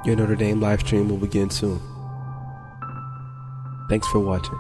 Your Notre Dame live stream will begin soon. Thanks for watching.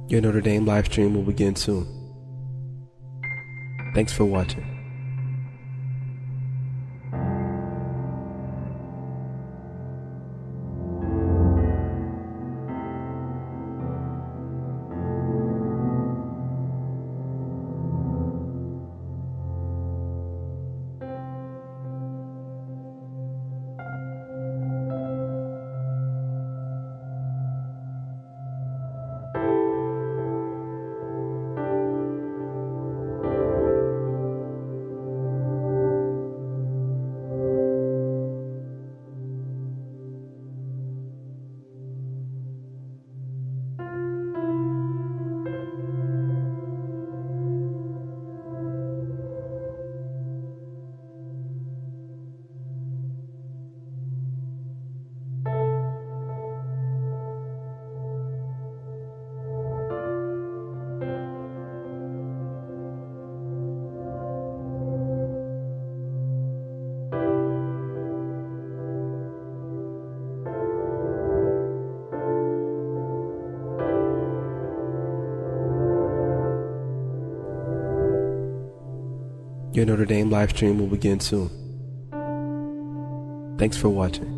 Your Notre Dame live stream will begin soon. Thanks for watching. Your Notre Dame live stream will begin soon. Thanks for watching.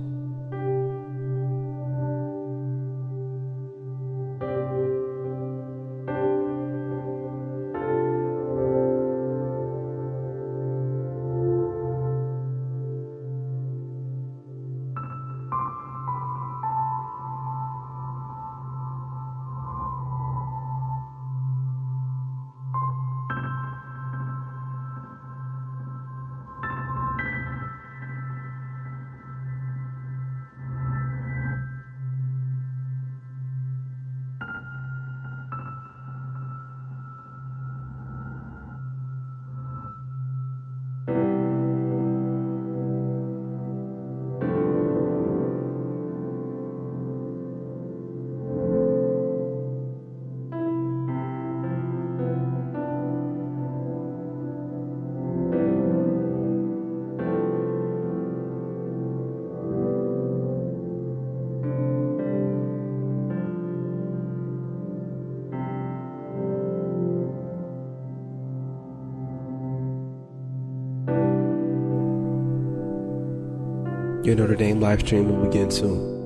Your Notre Dame live stream will begin soon.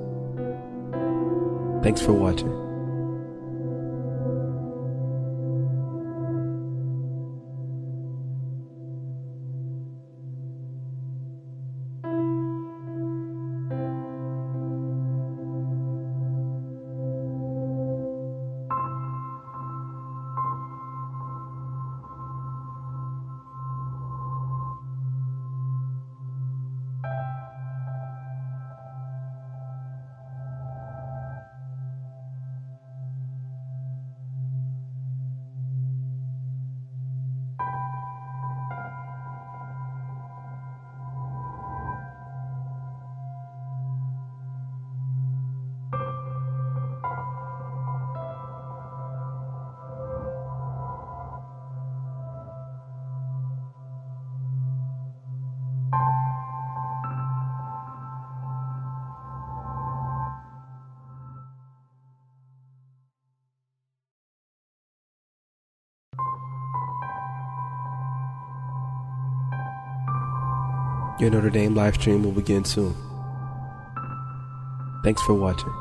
Thanks for watching. Your Notre Dame live stream will begin soon. Thanks for watching.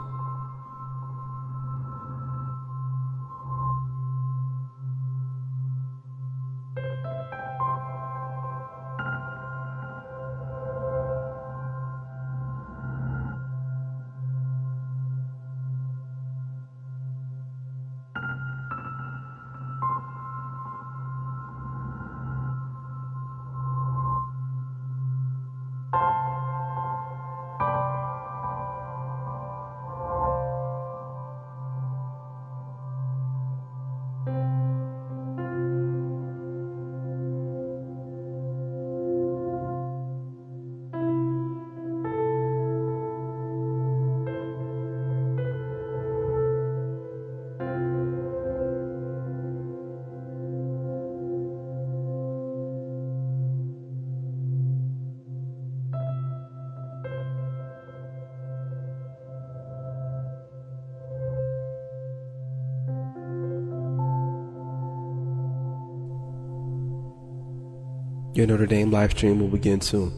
Your Notre Dame live stream will begin soon.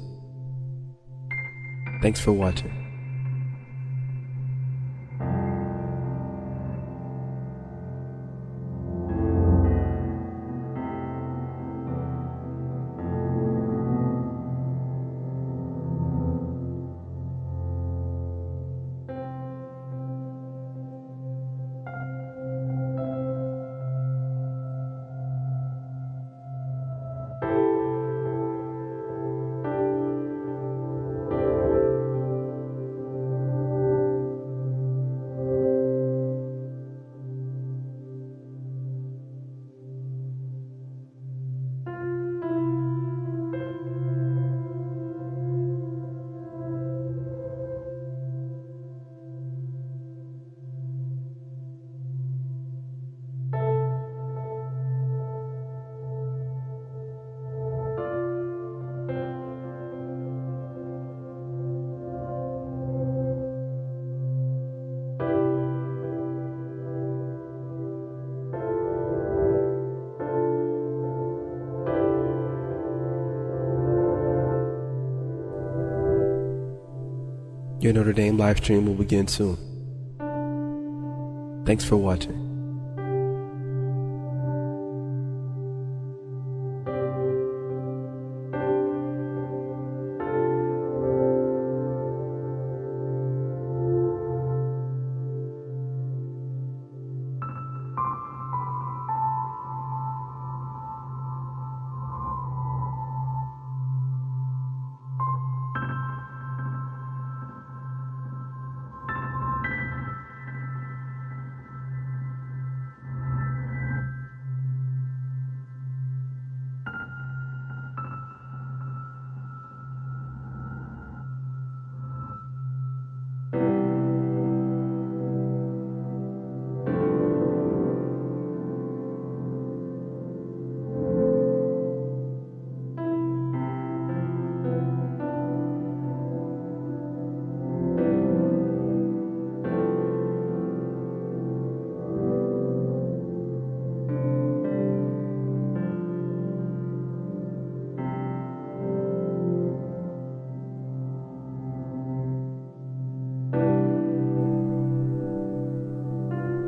Thanks for watching. Your Notre Dame live stream will begin soon. Thanks for watching.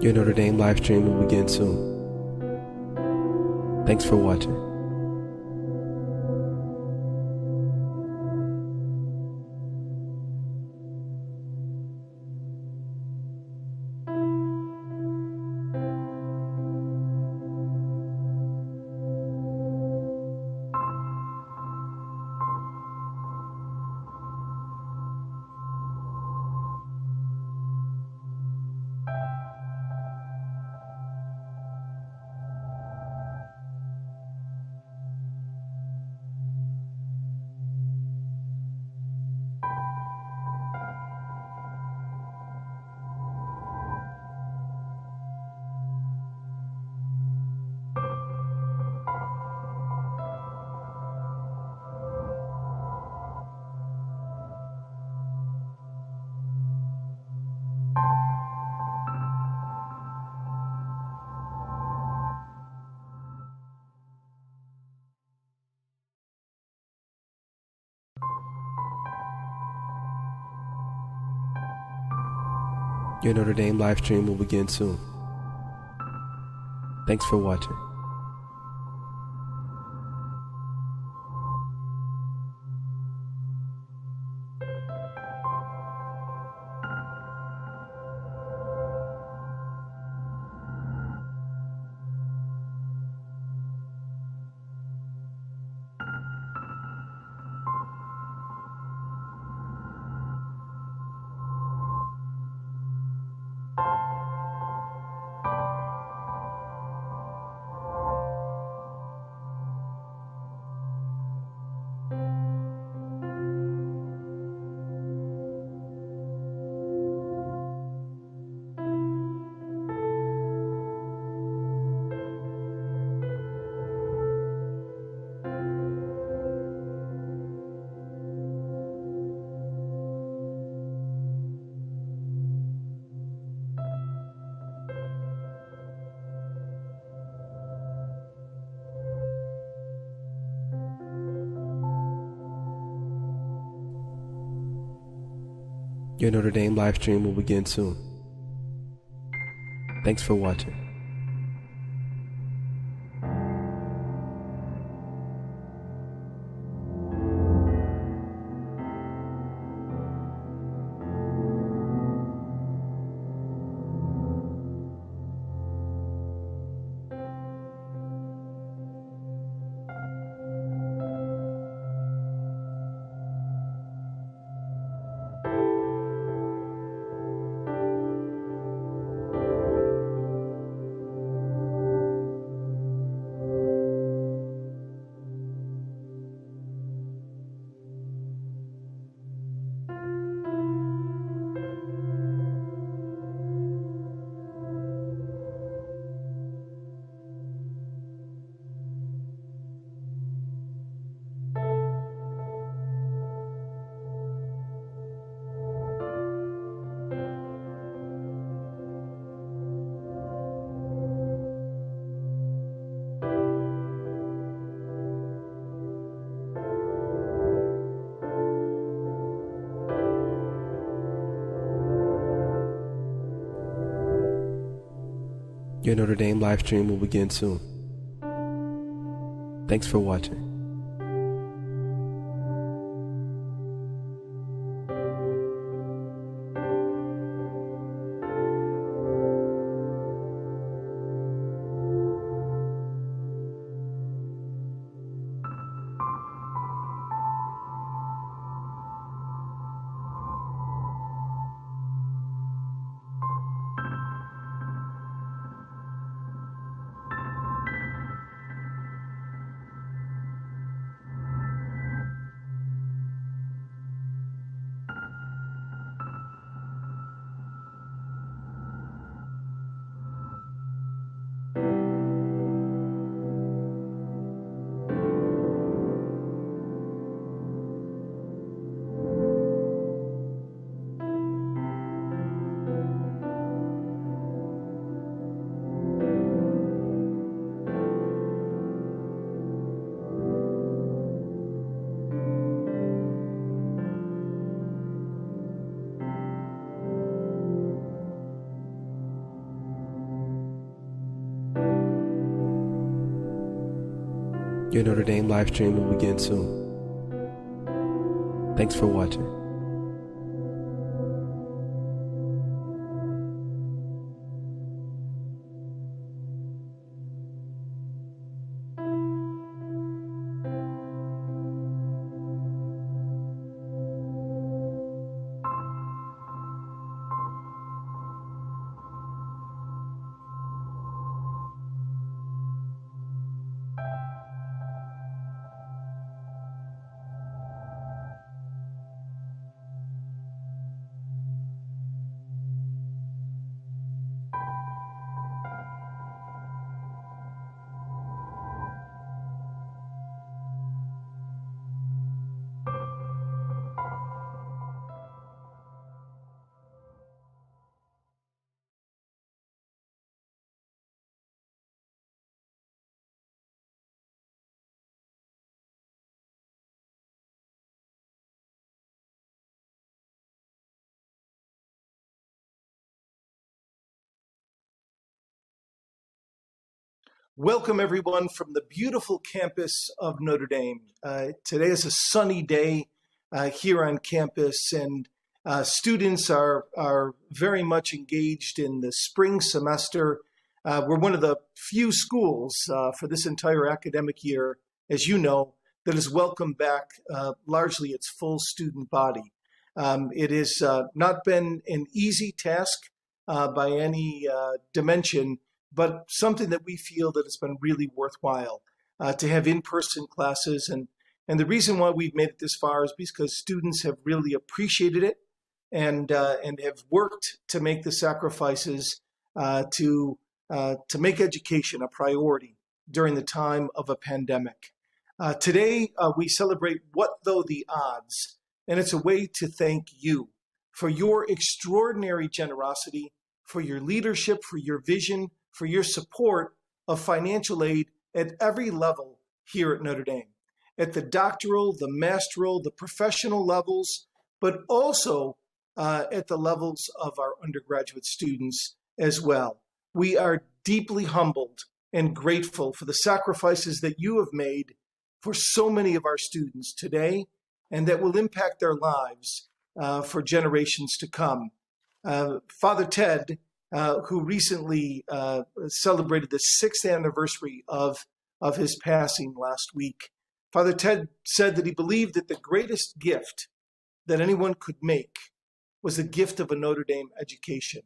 Your Notre Dame live stream will begin soon. Thanks for watching. Your Notre Dame live stream will begin soon. Thanks for watching. Your Notre Dame live stream will begin soon. Thanks for watching. Your Notre Dame live stream will begin soon. Thanks for watching. Your Notre Dame live stream will begin soon. Thanks for watching. Welcome, everyone, from the beautiful campus of Notre Dame. Today is a sunny day here on campus, and students are very much engaged in the spring semester. We're one of the few schools for this entire academic year, as you know, that has welcomed back largely its full student body. It has not been an easy task by any dimension, but something that we feel that has been really worthwhile to have in-person classes. And the reason why we've made it this far is because students have really appreciated it and have worked to make the sacrifices to make education a priority during the time of a pandemic. Today, we celebrate What Though the Odds, and it's a way to thank you for your extraordinary generosity, for your leadership, for your vision, for your support of financial aid at every level here at Notre Dame, at the doctoral, the masteral, the professional levels, but also at the levels of our undergraduate students as well. We are deeply humbled and grateful for the sacrifices that you have made for so many of our students today, and that will impact their lives for generations to come. Father Ted, who recently celebrated the 6th anniversary of his passing last week. Father Ted said that he believed that the greatest gift that anyone could make was the gift of a Notre Dame education.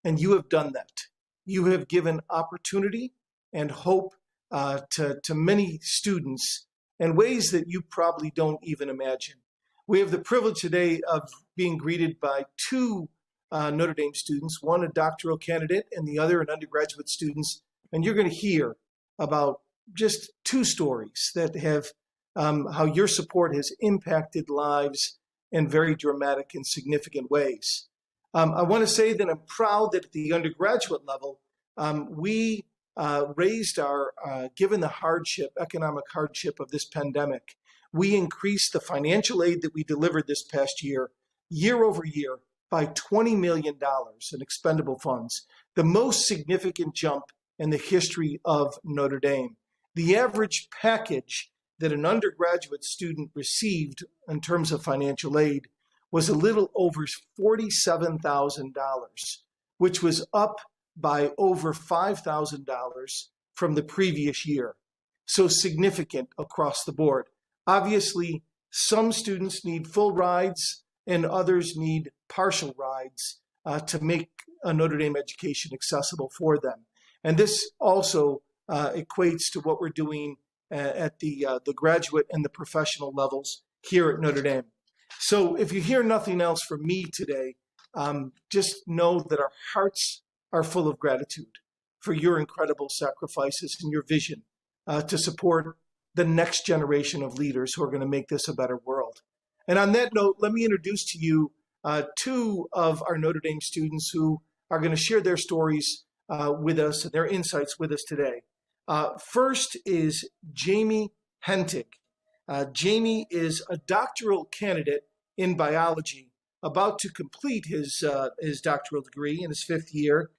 And you have done that. You have given opportunity and hope to many students in ways that you probably don't even imagine. We have the privilege today of being greeted by two Notre Dame students, one a doctoral candidate and the other an undergraduate students. And you're going to hear about just two stories that have how your support has impacted lives in very dramatic and significant ways. I want to say that I'm proud that at the undergraduate level, we raised our, given the hardship, economic hardship of this pandemic, we increased the financial aid that we delivered this past year over year, by $20 million in expendable funds, the most significant jump in the history of Notre Dame. The average package that an undergraduate student received in terms of financial aid was a little over $47,000, which was up by over $5,000 from the previous year. So significant across the board. Obviously, some students need full rides and others need partial rides to make a Notre Dame education accessible for them. And this also equates to what we're doing at the graduate and the professional levels here at Notre Dame. So if you hear nothing else from me today, just know that our hearts are full of gratitude for your incredible sacrifices and your vision to support the next generation of leaders who are going to make this a better world. And on that note, let me introduce to you two of our Notre Dame students who are going to share their stories with us and their insights with us today. First is Jamie Hentig. Jamie is a doctoral candidate in biology, about to complete his doctoral degree in his 5th year.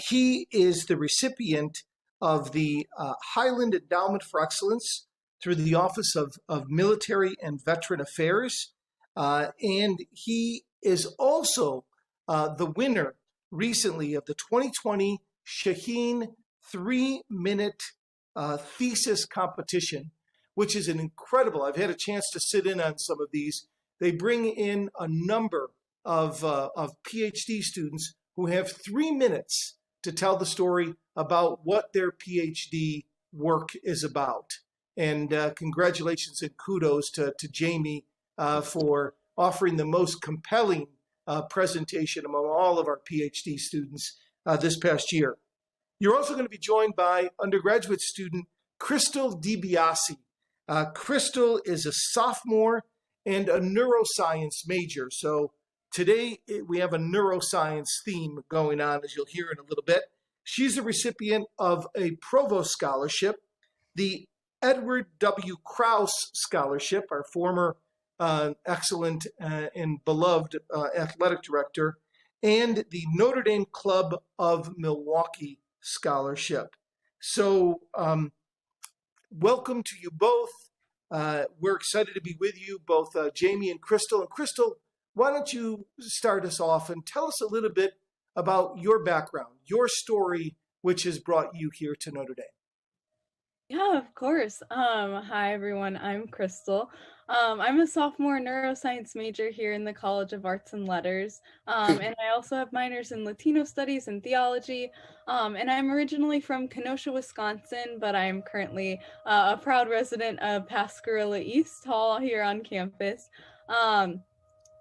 He is the recipient of the Highland Endowment for Excellence through the Office of Military and Veteran Affairs. And he is also the winner recently of the 2020 Shaheen 3-minute thesis competition, which is an incredible, I've had a chance to sit in on some of these. They bring in a number of PhD students who have 3 minutes to tell the story about what their PhD work is about. And congratulations and kudos to Jamie for offering the most compelling presentation among all of our PhD students this past year. You're also going to be joined by undergraduate student Crystal DiBiase. Crystal is a sophomore and a neuroscience major. So today we have a neuroscience theme going on, as you'll hear in a little bit. She's a recipient of a Provost Scholarship, the Edward W. Krause Scholarship, our former excellent and beloved athletic director, and the Notre Dame Club of Milwaukee Scholarship. So, welcome to you both. We're excited to be with you, both Jamie and Crystal. And Crystal, why don't you start us off and tell us a little bit about your background, your story, which has brought you here to Notre Dame? Yeah, of course. Hi everyone, I'm Crystal. I'm a sophomore neuroscience major here in the College of Arts and Letters. And I also have minors in Latino studies and theology. And I'm originally from Kenosha, Wisconsin, but I'm currently a proud resident of Pascagoula East Hall here on campus. Um,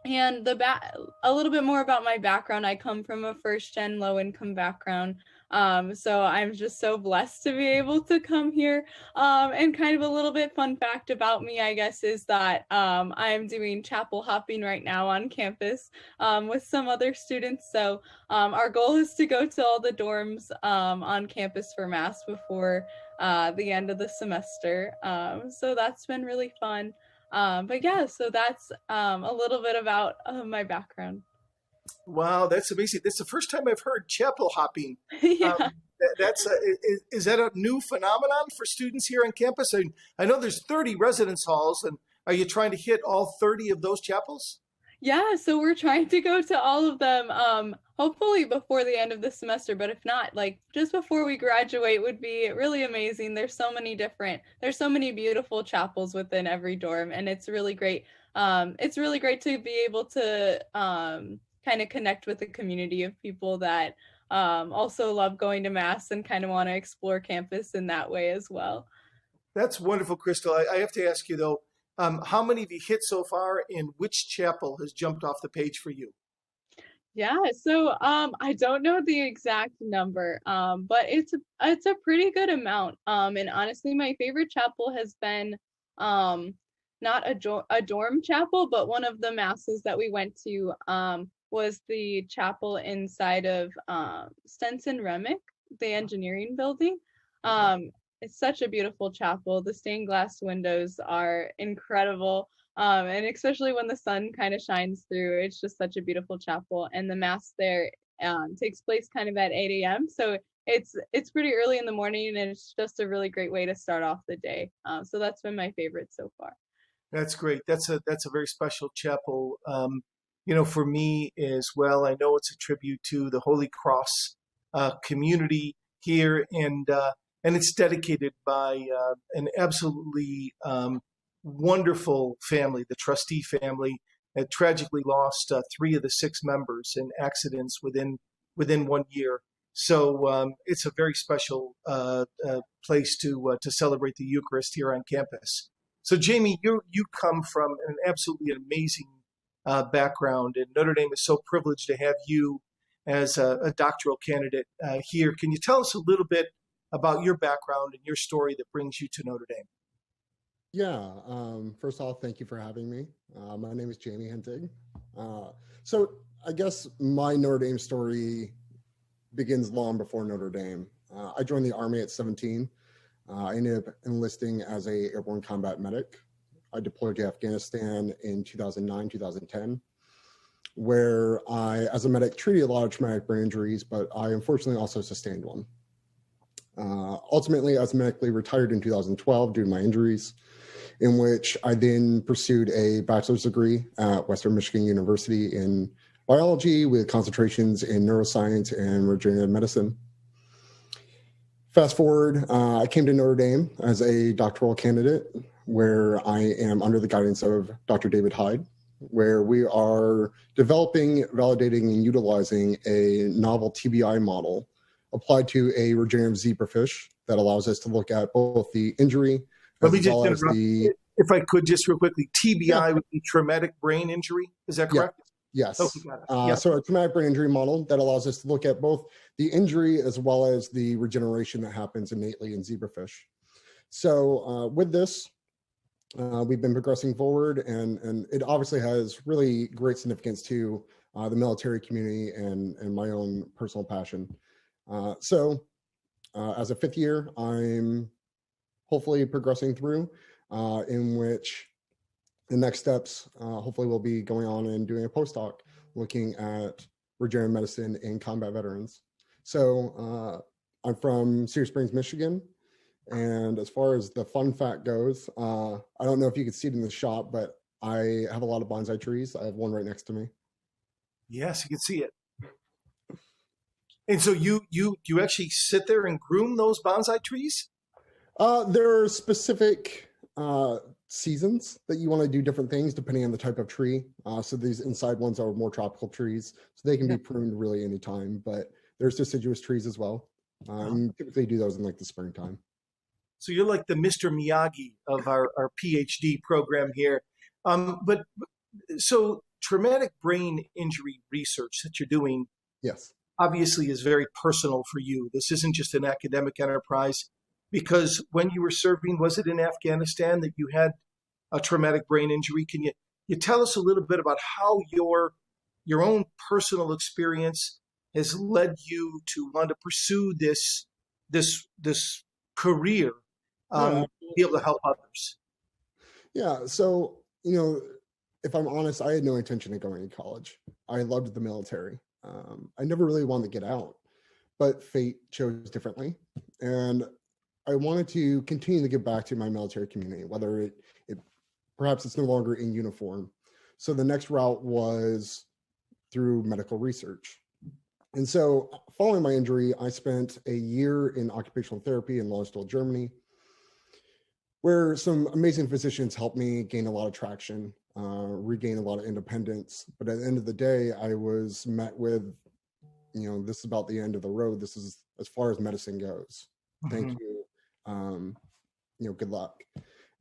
and a little bit more about my background. I come from a first gen low income background. So I'm just so blessed to be able to come here. And kind of a little bit fun fact about me, I guess, is that I'm doing chapel hopping right now on campus with some other students. So our goal is to go to all the dorms on campus for mass before the end of the semester. So that's been really fun. But yeah, so that's a little bit about my background. Wow, that's amazing. That's the first time I've heard chapel hopping. Yeah. Um, that's is that a new phenomenon for students here on campus? I know there's 30 residence halls, and are you trying to hit all 30 of those chapels? Yeah, so we're trying to go to all of them, hopefully before the end of the semester, but if not, like just before we graduate would be really amazing. There's so many beautiful chapels within every dorm, and it's really great. It's really great to be able to kind of connect with a community of people that also love going to mass and kind of want to explore campus in that way as well. That's wonderful, Crystal. I have to ask you though, how many of you hit so far, and which chapel has jumped off the page for you? Yeah, so I don't know the exact number, but it's a pretty good amount. And honestly, my favorite chapel has been not a dorm chapel, but one of the masses that we went to was the chapel inside of Stenson Remick, the engineering building. Um, it's such a beautiful chapel. The stained glass windows are incredible. And especially when the sun kind of shines through, it's just such a beautiful chapel. And the mass there takes place kind of at 8 a.m. So it's pretty early in the morning, and it's just a really great way to start off the day. So that's been my favorite so far. That's great. That's a very special chapel. For me as well. I know it's a tribute to the Holy Cross community here, and it's dedicated by an absolutely wonderful family, the trustee family. That tragically lost three of the six members in accidents within 1 year. So it's a very special place to celebrate the Eucharist here on campus. So Jamie, you come from an absolutely amazing background, and Notre Dame is so privileged to have you as a doctoral candidate here. Can you tell us a little bit about your background and your story that brings you to Notre Dame? Yeah, first off, thank you for having me. My name is Jamie Hentig. So I guess my Notre Dame story begins long before Notre Dame. I joined the Army at 17. I ended up enlisting as a airborne combat medic. I deployed to Afghanistan in 2009, 2010, where I, as a medic, treated a lot of traumatic brain injuries, but I unfortunately also sustained one. Ultimately, I was medically retired in 2012 due to my injuries, in which I then pursued a bachelor's degree at Western Michigan University in biology with concentrations in neuroscience and regenerative medicine. Fast forward, I came to Notre Dame as a doctoral candidate, where I am under the guidance of Dr. David Hyde, where we are developing, validating, and utilizing a novel TBI model applied to a regenerative zebrafish that allows us to look at both the injury Let me as just well as interrupt. the... If I could just real quickly, Yeah, TBI would be traumatic brain injury. Is that yeah, correct? Okay, yes. got it. Yeah. So a traumatic brain injury model that allows us to look at both the injury as well as the regeneration that happens innately in zebrafish. So with this, we've been progressing forward, and it obviously has really great significance to the military community and my own personal passion. So as a fifth year, I'm hopefully progressing through, in which the next steps hopefully will be going on and doing a postdoc looking at regenerative medicine in combat veterans. So I'm from Cedar Springs, Michigan. And as far as the fun fact goes, I don't know if you can see it in the shop, but I have a lot of bonsai trees. I have one right next to me. Yes, you can see it. And so you actually sit there and groom those bonsai trees? There are specific seasons that you want to do different things depending on the type of tree. So these inside ones are more tropical trees, so they can be pruned really anytime. But there's deciduous trees as well. You typically do those in like the springtime. So you're like the Mr. Miyagi of our PhD program here. But so traumatic brain injury research that you're doing Yes. obviously is very personal for you. This isn't just an academic enterprise, because when you were serving, was it in Afghanistan that you had a traumatic brain injury? Can you tell us a little bit about how your own personal experience has led you to want to pursue this career, Yeah. be able to help others? Yeah. So, if I'm honest, I had no intention of going to college. I loved the military. I never really wanted to get out, but fate chose differently. And I wanted to continue to give back to my military community, whether it perhaps it's no longer in uniform. So the next route was through medical research. And so following my injury, I spent a year in occupational therapy in Launcesville, Germany, where some amazing physicians helped me gain a lot of traction, regain a lot of independence. But at the end of the day, I was met with, this is about the end of the road. This is as far as medicine goes. Thank you. Good luck.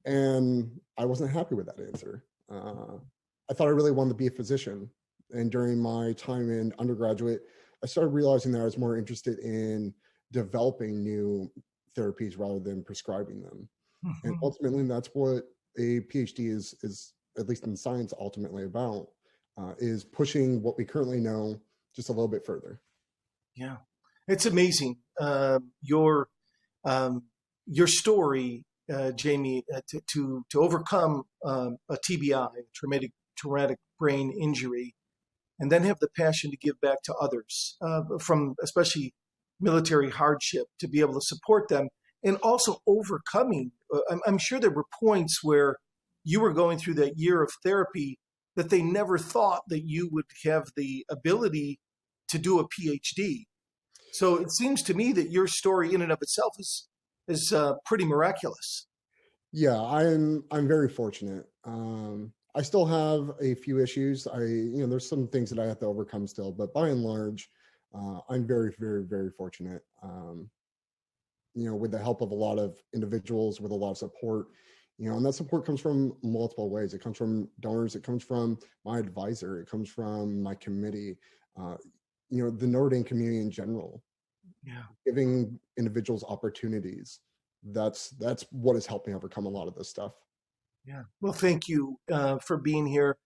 And I wasn't happy with that answer. I thought I really wanted to be a physician. And during my time in undergraduate, I started realizing that I was more interested in developing new therapies rather than prescribing them. And ultimately, that's what a PhD is at least in science, ultimately about, is pushing what we currently know just a little bit further. Yeah, it's amazing. Your story, Jamie, to overcome a TBI, traumatic brain injury, and then have the passion to give back to others from especially military hardship, to be able to support them, and also overcoming. I'm sure there were points where you were going through that year of therapy that they never thought that you would have the ability to do a PhD. So it seems to me that your story in and of itself is pretty miraculous. Yeah, I'm very fortunate. I still have a few issues. There's some things that I have to overcome still, but by and large, I'm very, very, very fortunate. With the help of a lot of individuals, with a lot of support, and that support comes from multiple ways. It comes from donors. It comes from my advisor. It comes from my committee. The Notre Dame community in general. Yeah, Giving individuals opportunities. That's what has helped me overcome a lot of this stuff. yeah. Well, thank you for being here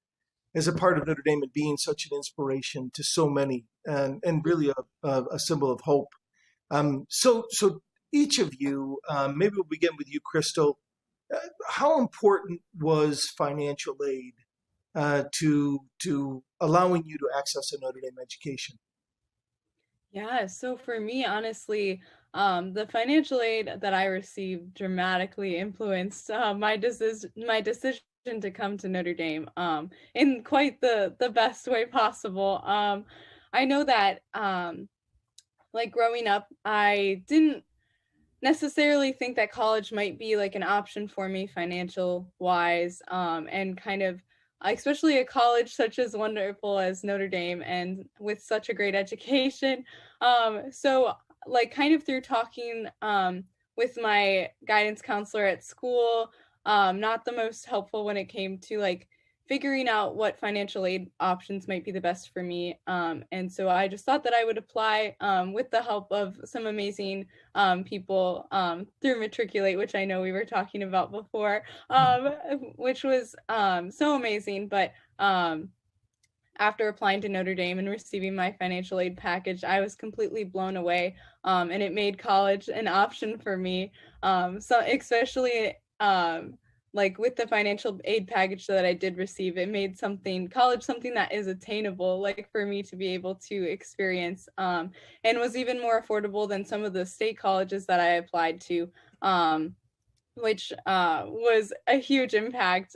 as a part of Notre Dame and being such an inspiration to so many, and really a symbol of hope. So each of you, maybe we'll begin with you, Crystal. How important was financial aid to allowing you to access a Notre Dame education? Yeah, so for me, honestly, the financial aid that I received dramatically influenced my decision to come to Notre Dame in quite the best way possible. I know that like growing up, I didn't necessarily think that college might be like an option for me financial wise, and kind of especially a college such as wonderful as Notre Dame and with such a great education. So like kind of through talking with my guidance counselor at school, not the most helpful when it came to like figuring out what financial aid options might be the best for me. And so I just thought that I would apply with the help of some amazing people through Matriculate, which I know we were talking about before, which was so amazing. But after applying to Notre Dame and receiving my financial aid package, I was completely blown away, and it made college an option for me. So especially like with the financial aid package that I did receive, it made college something that is attainable, like for me to be able to experience, and was even more affordable than some of the state colleges that I applied to, which was a huge impact.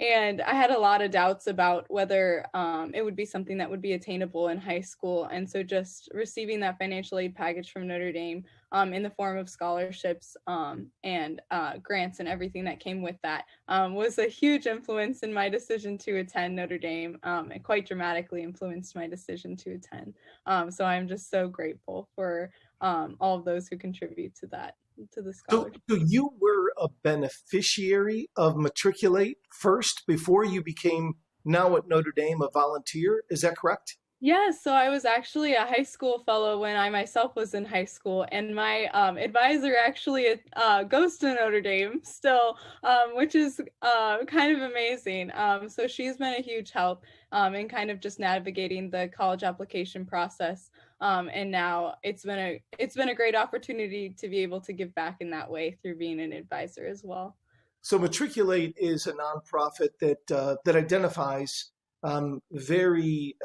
And I had a lot of doubts about whether it would be something that would be attainable in high school. And so just receiving that financial aid package from Notre Dame in the form of scholarships and grants and everything that came with that was a huge influence in my decision to attend Notre Dame. It quite dramatically influenced my decision to attend. So I'm just so grateful for all of those who contribute to that, to the So, scholarship. so you were a beneficiary of Matriculate first before you became now at Notre Dame a volunteer. Is that correct? Yeah, so I was actually a high school fellow when I myself was in high school, and my advisor actually goes to Notre Dame still, which is kind of amazing. So she's been a huge help in kind of just navigating the college application process, and now it's been a great opportunity to be able to give back in that way through being an advisor as well. So Matriculate is a nonprofit that identifies very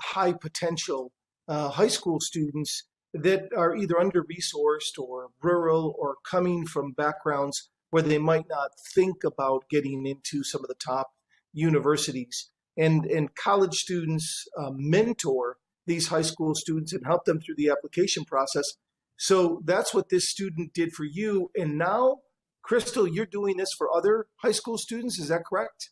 high potential high school students that are either under-resourced or rural or coming from backgrounds where they might not think about getting into some of the top universities. And college students mentor these high school students and help them through the application process. So that's what this student did for you. And now, Crystal, you're doing this for other high school students. Is that correct?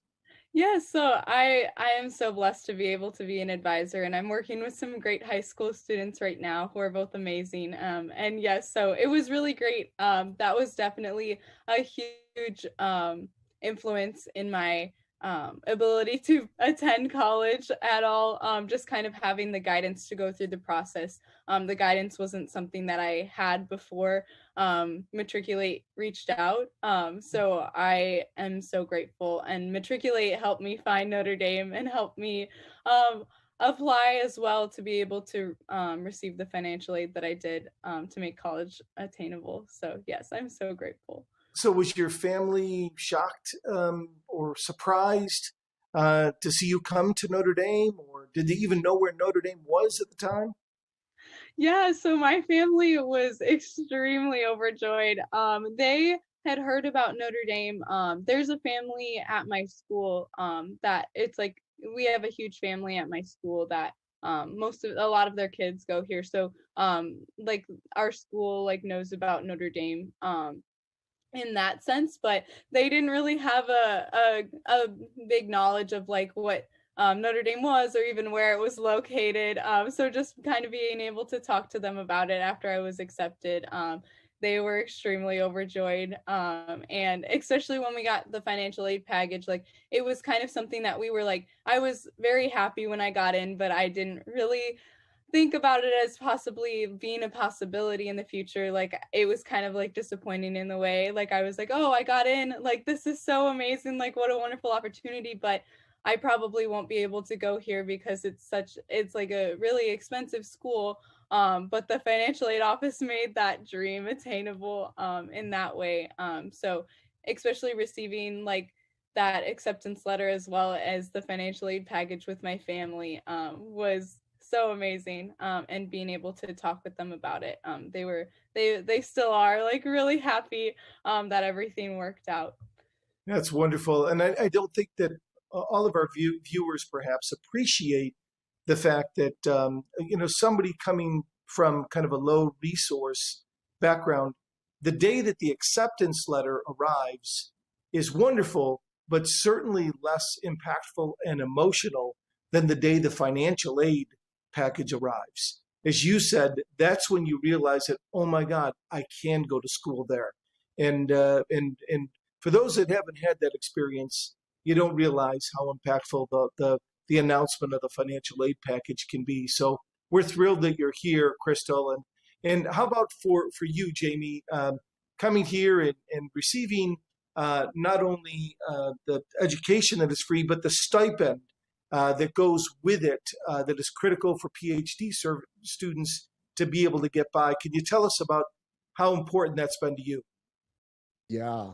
Yeah, so I am so blessed to be able to be an advisor, and I'm working with some great high school students right now who are both amazing. And yes, so it was really great. That was definitely a huge influence in my ability to attend college at all. Just kind of having the guidance to go through the process. The guidance wasn't something that I had before Matriculate reached out. So I am so grateful, and Matriculate helped me find Notre Dame and helped me apply as well to be able to receive the financial aid that I did to make college attainable. So yes, I'm so grateful. So was your family shocked or surprised to see you come to Notre Dame, or did they even know where Notre Dame was at the time? Yeah, so my family was extremely overjoyed. They had heard about Notre Dame. There's a family at my school that it's like we have a huge family at my school that a lot of their kids go here. So like our school like knows about Notre Dame in that sense, but they didn't really have a big knowledge of like what Notre Dame was or even where it was located. So just kind of being able to talk to them about it after I was accepted, they were extremely overjoyed. And especially when we got the financial aid package, like it was kind of something that we were like, I was very happy when I got in, but I didn't really think about it as possibly being a possibility in the future. Like it was kind of like disappointing in the way, like I was like, oh, I got in, like this is so amazing, like what a wonderful opportunity, but I probably won't be able to go here because it's like a really expensive school. But the financial aid office made that dream attainable in that way. So especially receiving like that acceptance letter as well as the financial aid package with my family was so amazing, and being able to talk with them about it. They still are like really happy that everything worked out. That's wonderful. And I don't think that all of our viewers perhaps appreciate the fact that, somebody coming from kind of a low resource background, the day that the acceptance letter arrives is wonderful, but certainly less impactful and emotional than the day the financial aid package arrives. As you said, that's when you realize that, oh my God, I can go to school there. And for those that haven't had that experience, you don't realize how impactful the announcement of the financial aid package can be. So we're thrilled that you're here, Crystal. And how about for you, Jamie, coming here and receiving not only the education that is free, but the stipend that goes with it that is critical for PhD students to be able to get by. Can you tell us about how important that's been to you? Yeah.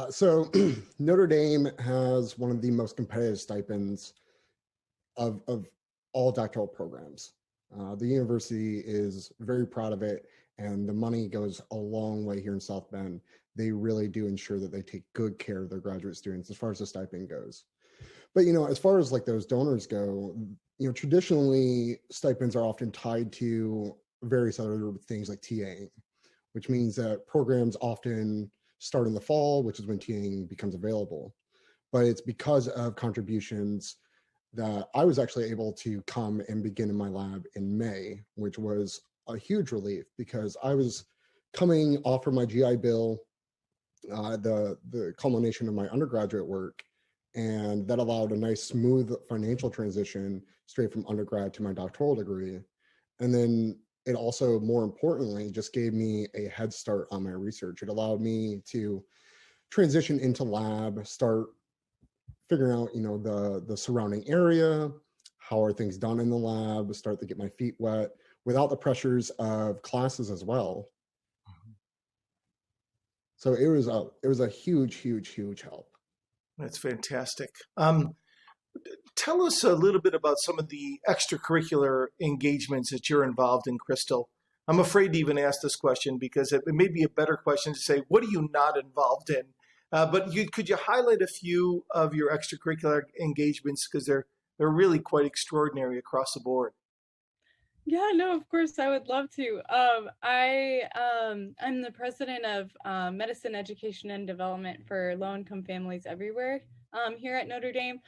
So Notre Dame has one of the most competitive stipends of all doctoral programs. The university is very proud of it, and the money goes a long way here in South Bend. They really do ensure that they take good care of their graduate students as far as the stipend goes. But as far as like those donors go, traditionally stipends are often tied to various other things like TAing, which means that programs often start in the fall, which is when TAing becomes available. But it's because of contributions that I was actually able to come and begin in my lab in May, which was a huge relief because I was coming off of my GI Bill, the culmination of my undergraduate work, and that allowed a nice smooth financial transition straight from undergrad to my doctoral degree. And then it also, more importantly, just gave me a head start on my research. It allowed me to transition into lab, start figuring out, the surrounding area, how are things done in the lab, start to get my feet wet without the pressures of classes as well. So it was a huge, huge, huge help. That's fantastic. Tell us a little bit about some of the extracurricular engagements that you're involved in, Crystal. I'm afraid to even ask this question because it may be a better question to say, what are you not involved in? But could you highlight a few of your extracurricular engagements because they're really quite extraordinary across the board? Yeah, no, of course, I would love to. I'm the president of medicine education and development for low-income families everywhere here at Notre Dame,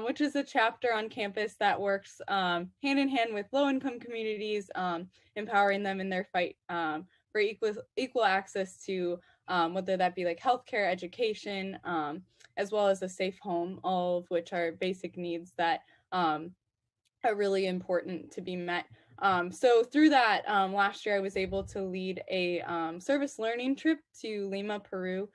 which is a chapter on campus that works hand in hand with low-income communities, empowering them in their fight for equal access to whether that be like healthcare, education, as well as a safe home, all of which are basic needs that are really important to be met. So through that, last year I was able to lead a service learning trip to Lima, Peru,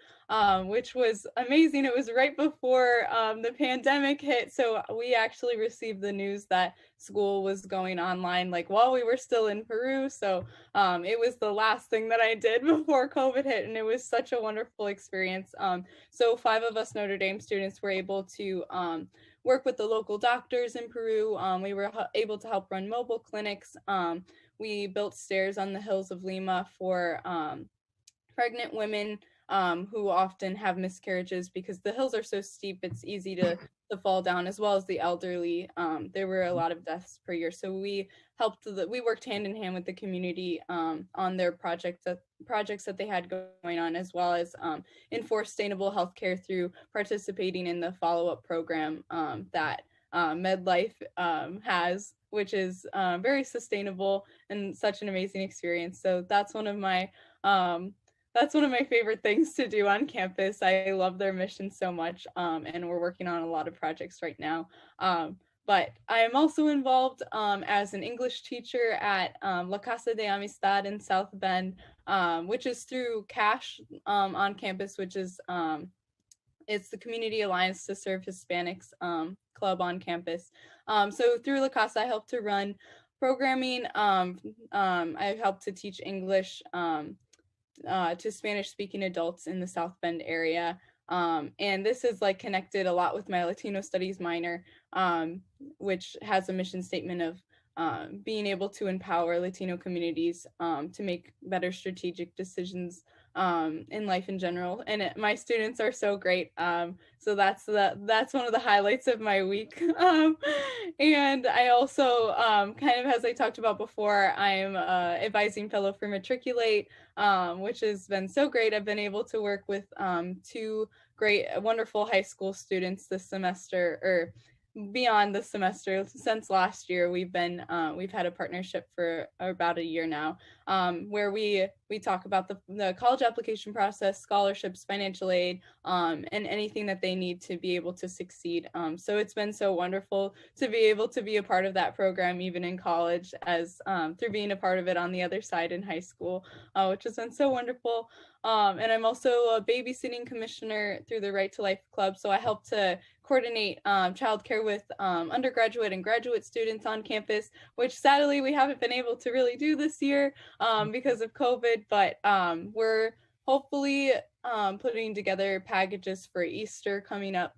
which was amazing. It was right before the pandemic hit, so we actually received the news that school was going online like while we were still in Peru. So it was the last thing that I did before COVID hit, and it was such a wonderful experience. So 5 of us Notre Dame students were able to work with the local doctors in Peru. We were able to help run mobile clinics. We built stairs on the hills of Lima for pregnant women who often have miscarriages because the hills are so steep, it's easy to fall down, as well as the elderly. There were a lot of deaths per year. So we worked hand in hand with the community on their projects that they had going on, as well as enforce sustainable healthcare through participating in the follow-up program that MedLife has, which is very sustainable and such an amazing experience. So that's one of my favorite things to do on campus. I love their mission so much, and we're working on a lot of projects right now. But I am also involved as an English teacher at La Casa de Amistad in South Bend, which is through CASH on campus, which is it's the Community Alliance to Serve Hispanics club on campus. So through La Casa, I help to run programming. I help to teach English to Spanish-speaking adults in the South Bend area. And this is like connected a lot with my Latino studies minor, which has a mission statement of being able to empower Latino communities to make better strategic decisions in life in general. And my students are so great. So that's one of the highlights of my week. And I also kind of, as I talked about before, I'm advising fellow for Matriculate, which has been so great. I've been able to work with 2 great, wonderful high school students this semester, or beyond the semester. Since last year, we've had a partnership for about a year now, where we talk about the college application process, scholarships, financial aid, and anything that they need to be able to succeed. So it's been so wonderful to be able to be a part of that program, even in college, as through being a part of it on the other side in high school, which has been so wonderful. And I'm also a babysitting commissioner through the Right to Life Club. So I help to coordinate childcare with undergraduate and graduate students on campus, which sadly we haven't been able to really do this year because of COVID, but we're hopefully putting together packages for Easter coming up.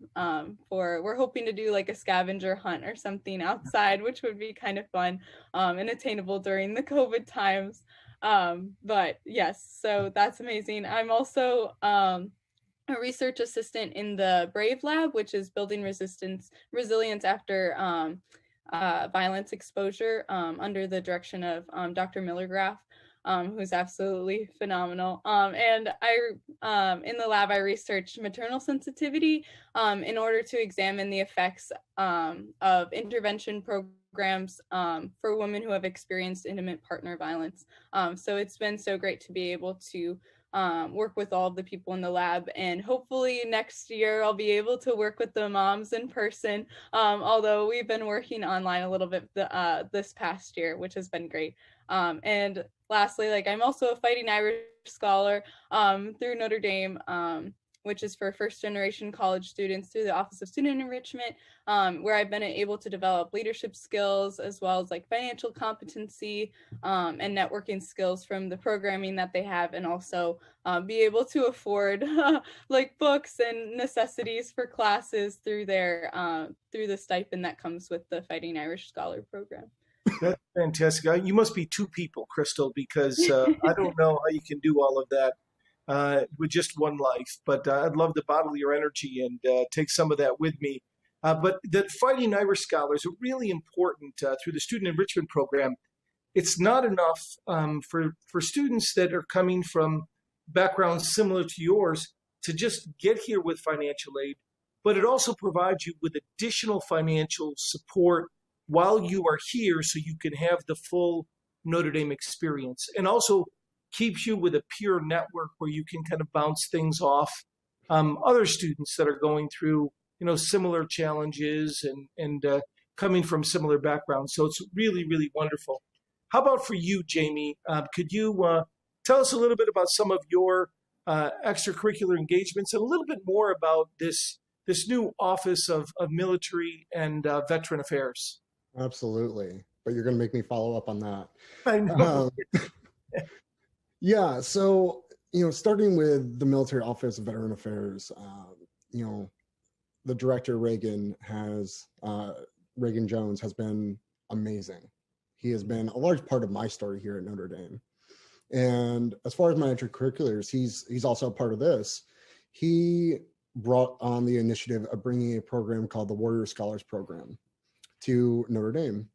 We're hoping to do like a scavenger hunt or something outside, which would be kind of fun and attainable during the COVID times. But yes, so that's amazing. I'm also a research assistant in the Brave Lab, which is building resilience after violence exposure under the direction of Dr. Millergraf, who's absolutely phenomenal. And in the lab, I researched maternal sensitivity in order to examine the effects of intervention programs for women who have experienced intimate partner violence. So it's been so great to be able to work with all of the people in the lab, and hopefully next year I'll be able to work with the moms in person, although we've been working online a little bit this past year, which has been great. And lastly, like, I'm also a Fighting Irish Scholar through Notre Dame, which is for first generation college students through the Office of Student Enrichment, where I've been able to develop leadership skills as well as like financial competency and networking skills from the programming that they have, and also be able to afford like books and necessities for classes through through the stipend that comes with the Fighting Irish Scholar program. That's fantastic. You must be two people, Crystal, because I don't know how you can do all of that with just one life. But I'd love to bottle your energy and take some of that with me. But the Fighting Irish Scholars are really important through the Student Enrichment Program. It's not enough for students that are coming from backgrounds similar to yours to just get here with financial aid, but it also provides you with additional financial support while you are here so you can have the full Notre Dame experience, and also keeps you with a peer network where you can kind of bounce things off other students that are going through, similar challenges and coming from similar backgrounds. So it's really, really wonderful. How about for you, Jamie? Could you tell us a little bit about some of your extracurricular engagements and a little bit more about this new Office of Military and Veteran Affairs? Absolutely. But you're going to make me follow up on that. I know. Yeah. So, starting with the Military Office of Veteran Affairs, the director, Reagan Jones, has been amazing. He has been a large part of my story here at Notre Dame. And as far as my extracurriculars, he's also a part of this. He brought on the initiative of bringing a program called the Warrior Scholars Program to Notre Dame.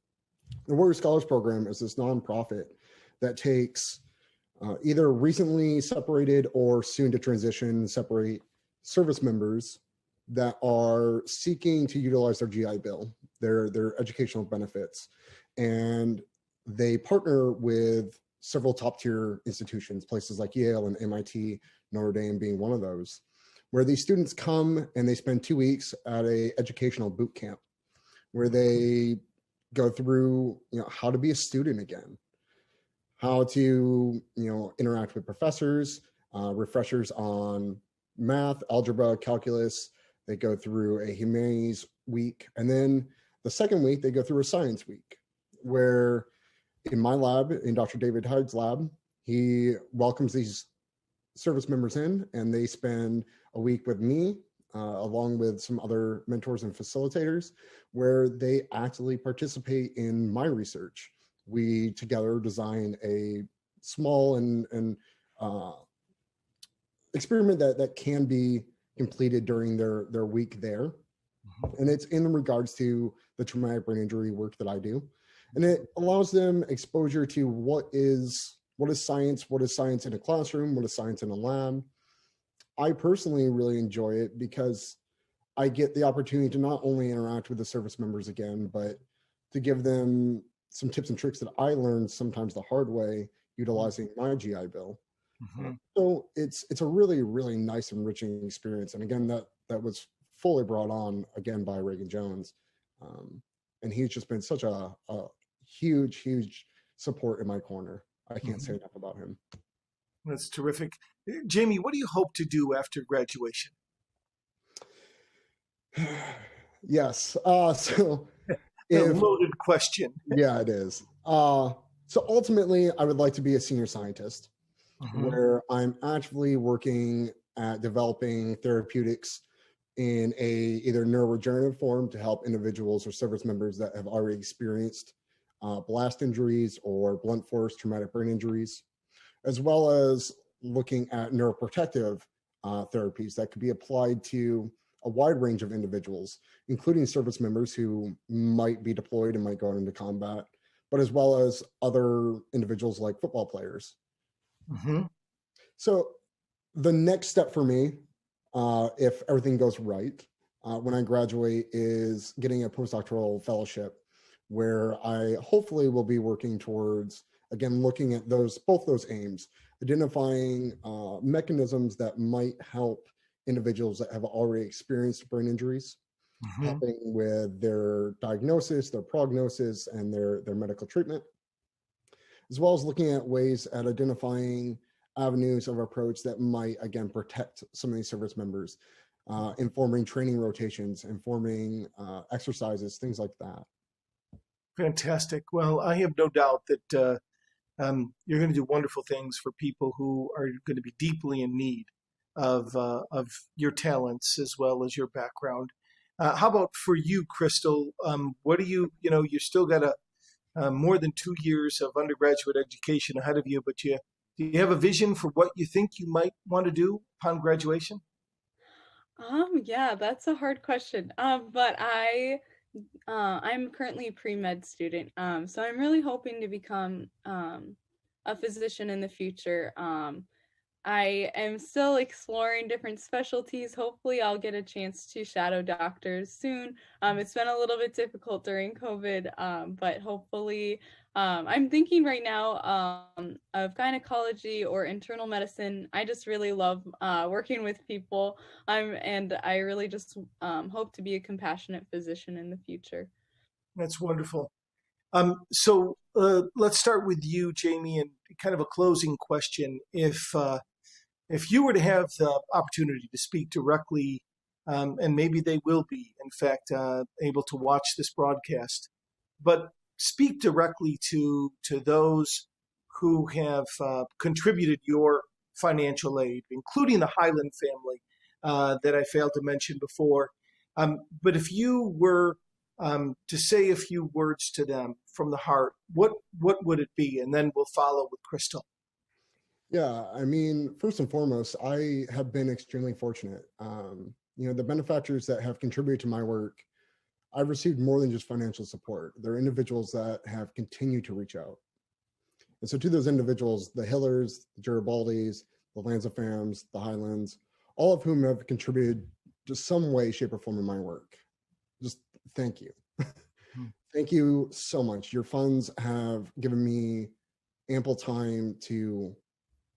The Warrior Scholars Program is this nonprofit that takes either recently separated or soon to transition separate service members that are seeking to utilize their GI Bill, their educational benefits, and they partner with several top-tier institutions, places like Yale and MIT, Notre Dame being one of those, where these students come and they spend 2 weeks at a educational boot camp where they go through, how to be a student again, how to, interact with professors, refreshers on math, algebra, calculus. They go through a humanities week. And then the second week, they go through a science week, where in my lab, in Dr. David Hyde's lab, he welcomes these service members in, and they spend a week with me, along with some other mentors and facilitators, where they actively participate in my research. We together design a small and experiment that can be completed during their week there. And it's in regards to the traumatic brain injury work that I do. And it allows them exposure to what is science in a classroom, what is science in a lab. I personally really enjoy it because I get the opportunity to not only interact with the service members again, but to give them some tips and tricks that I learned sometimes the hard way utilizing my GI Bill. Mm-hmm. So it's a really, really nice, enriching experience. And again, that was fully brought on again by Reagan Jones. And he's just been such a huge, huge support in my corner. I can't say enough about him. That's terrific. Jamie, what do you hope to do after graduation? Yes. So a loaded question. Yeah, it is. So ultimately, I would like to be a senior scientist. Mhm. where I'm actively working at developing therapeutics in a either neuroregenerative form to help individuals or service members that have already experienced blast injuries or blunt force traumatic brain injuries, as well as looking at neuroprotective therapies that could be applied to a wide range of individuals, including service members who might be deployed and might go into combat, but as well as other individuals like football players. Mhm. So the next step for me, if everything goes right, when I graduate, is getting a postdoctoral fellowship where I hopefully will be working towards, again, looking at both those aims, identifying mechanisms that might help individuals that have already experienced brain injuries, Mhm. helping with their diagnosis, their prognosis, and their medical treatment, as well as looking at ways at identifying avenues of approach that might, again, protect some of these service members, informing training rotations, informing exercises, things like that. Fantastic. Well, I have no doubt that you're going to do wonderful things for people who are going to be deeply in need of your talents as well as your background. How about for you, Crystal? What do you still got more than 2 years of undergraduate education ahead of you, but do you have a vision for what you think you might want to do upon graduation? Yeah, that's a hard question. But I'm currently a pre-med student. So I'm really hoping to become a physician in the future. I am still exploring different specialties. Hopefully, I'll get a chance to shadow doctors soon. It's been a little bit difficult during COVID, but hopefully, I'm thinking right now of gynecology or internal medicine. I just really love working with people. And I really just hope to be a compassionate physician in the future. That's wonderful. So let's start with you, Jamie, and kind of a closing question. If you were to have the opportunity to speak directly, and maybe they will be, in fact, able to watch this broadcast, but speak directly to those who have contributed your financial aid, including the Highland family that I failed to mention before. But if you were to say a few words to them from the heart, what would it be? And then we'll follow with Crystal. Yeah, I mean, first and foremost, I have been extremely fortunate. The benefactors that have contributed to my work, I've received more than just financial support. There are individuals that have continued to reach out. And so to those individuals, the Hillers, the Garibaldis, the Lanzafams, the Highlands, all of whom have contributed to some way, shape, or form in my work. Just thank you. Thank you so much. Your funds have given me ample time to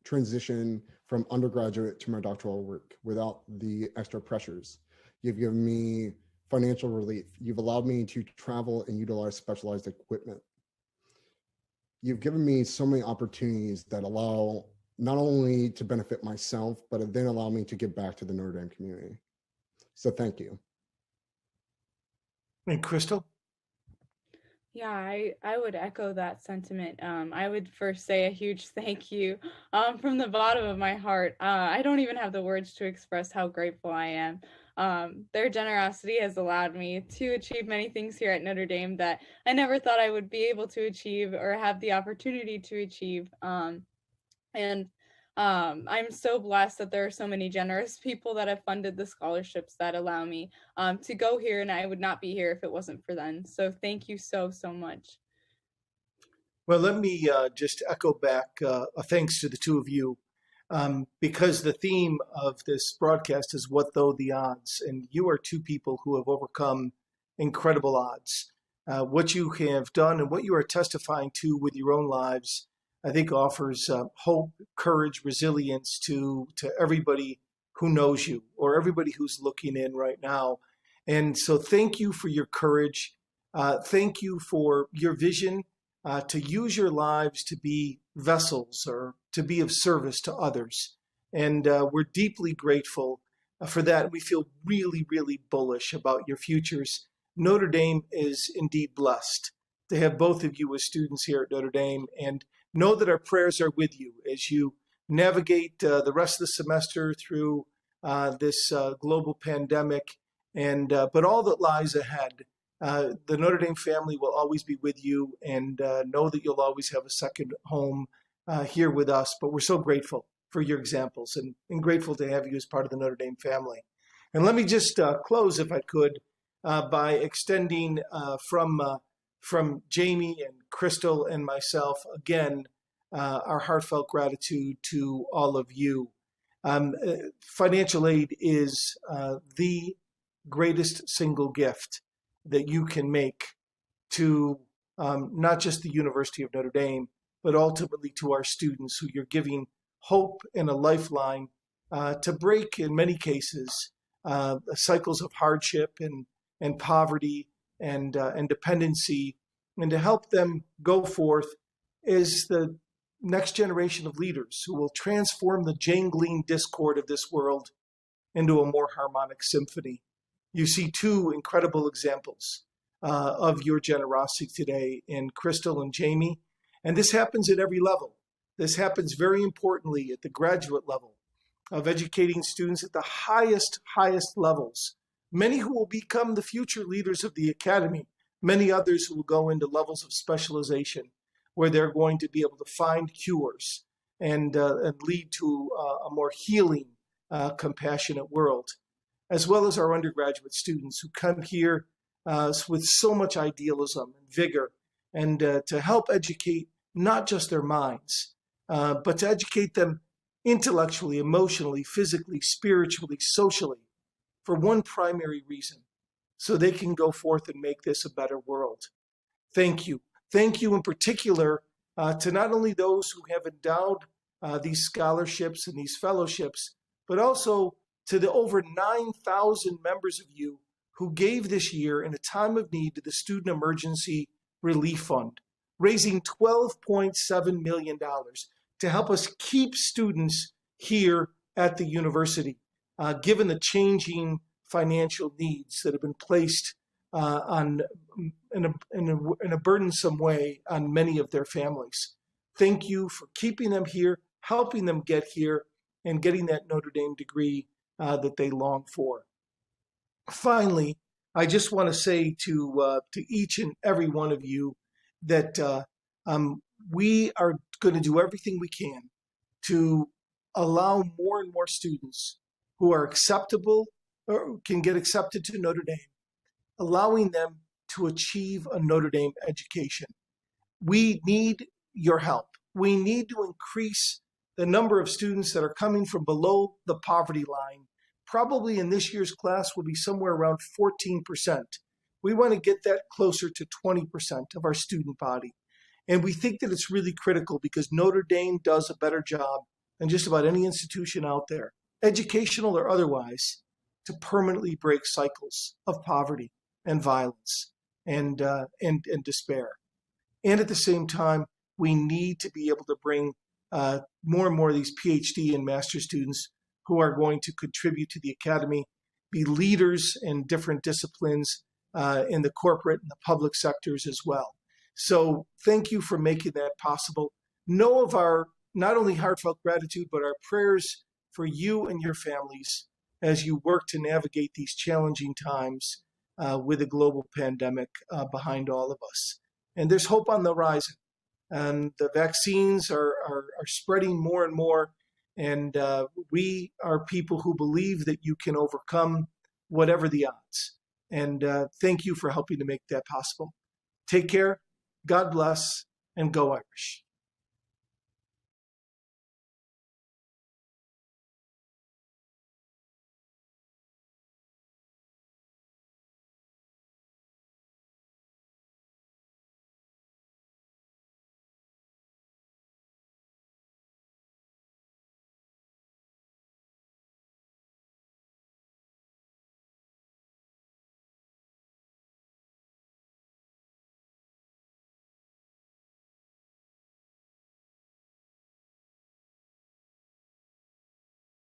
transition from undergraduate to my doctoral work without the extra pressures. You've given me financial relief. You've allowed me to travel and utilize specialized equipment. You've given me so many opportunities that allow not only to benefit myself, but then allow me to give back to the Notre Dame community. So thank you. And Crystal? Yeah, I would echo that sentiment. I would first say a huge thank you from the bottom of my heart. I don't even have the words to express how grateful I am. Their generosity has allowed me to achieve many things here at Notre Dame that I never thought I would be able to achieve or have the opportunity to achieve. And I'm so blessed that there are so many generous people that have funded the scholarships that allow me to go here, and I would not be here if it wasn't for them. So thank you so, so much. Well, let me just echo back a thanks to the two of you, because the theme of this broadcast is "What though the odds?" And you are two people who have overcome incredible odds. What you have done and what you are testifying to with your own lives, I think, offers hope, courage, resilience to everybody who knows you or everybody who's looking in right now. And so, thank you for your courage. Thank you for your vision to use your lives to be vessels or to be of service to others. And we're deeply grateful for that. We feel really, really bullish about your futures. Notre Dame is indeed blessed to have both of you as students here at Notre Dame, and know that our prayers are with you as you navigate the rest of the semester through this global pandemic, and but all that lies ahead. The Notre Dame family will always be with you, and know that you'll always have a second home here with us. But we're so grateful for your examples, and grateful to have you as part of the Notre Dame family. And let me just close, if I could, by extending from Jamie and Crystal and myself again our heartfelt gratitude to all of you. Financial aid is the greatest single gift that you can make to not just the University of Notre Dame, but ultimately to our students, who you're giving hope and a lifeline to break, in many cases, cycles of hardship and poverty and dependency, and to help them go forth as the next generation of leaders who will transform the jangling discord of this world into a more harmonic symphony. You see two incredible examples of your generosity today in Crystal and Jamie, and this happens at every level. This happens very importantly at the graduate level of educating students at the highest levels, many who will become the future leaders of the academy, many others who will go into levels of specialization where they're going to be able to find cures and lead to a more healing, compassionate world, as well as our undergraduate students who come here with so much idealism and vigor, and to help educate not just their minds, but to educate them intellectually, emotionally, physically, spiritually, socially, for one primary reason: so they can go forth and make this a better world. Thank you. Thank you in particular to not only those who have endowed these scholarships and these fellowships, but also to the over 9,000 members of you who gave this year in a time of need to the Student Emergency Relief Fund, raising $12.7 million to help us keep students here at the university, given the changing financial needs that have been placed in a burdensome way on many of their families. Thank you for keeping them here, helping them get here, and getting that Notre Dame degree that they long for. Finally, I just want to say to each and every one of you that we are going to do everything we can to allow more and more students who are acceptable or can get accepted to Notre Dame, allowing them to achieve a Notre Dame education. We need your help. We need to increase the number of students that are coming from below the poverty line. Probably in this year's class will be somewhere around 14%. We want to get that closer to 20% of our student body. And we think that it's really critical because Notre Dame does a better job than just about any institution out there, educational or otherwise, to permanently break cycles of poverty and violence and despair. And at the same time, we need to be able to bring more and more of these PhD and master students who are going to contribute to the academy, be leaders in different disciplines in the corporate and the public sectors as well. So thank you for making that possible. Know of our not only heartfelt gratitude, but our prayers for you and your families as you work to navigate these challenging times with a global pandemic behind all of us. And there's hope on the horizon. And the vaccines are spreading more and more. And we are people who believe that you can overcome whatever the odds. And thank you for helping to make that possible. Take care, God bless, and go Irish.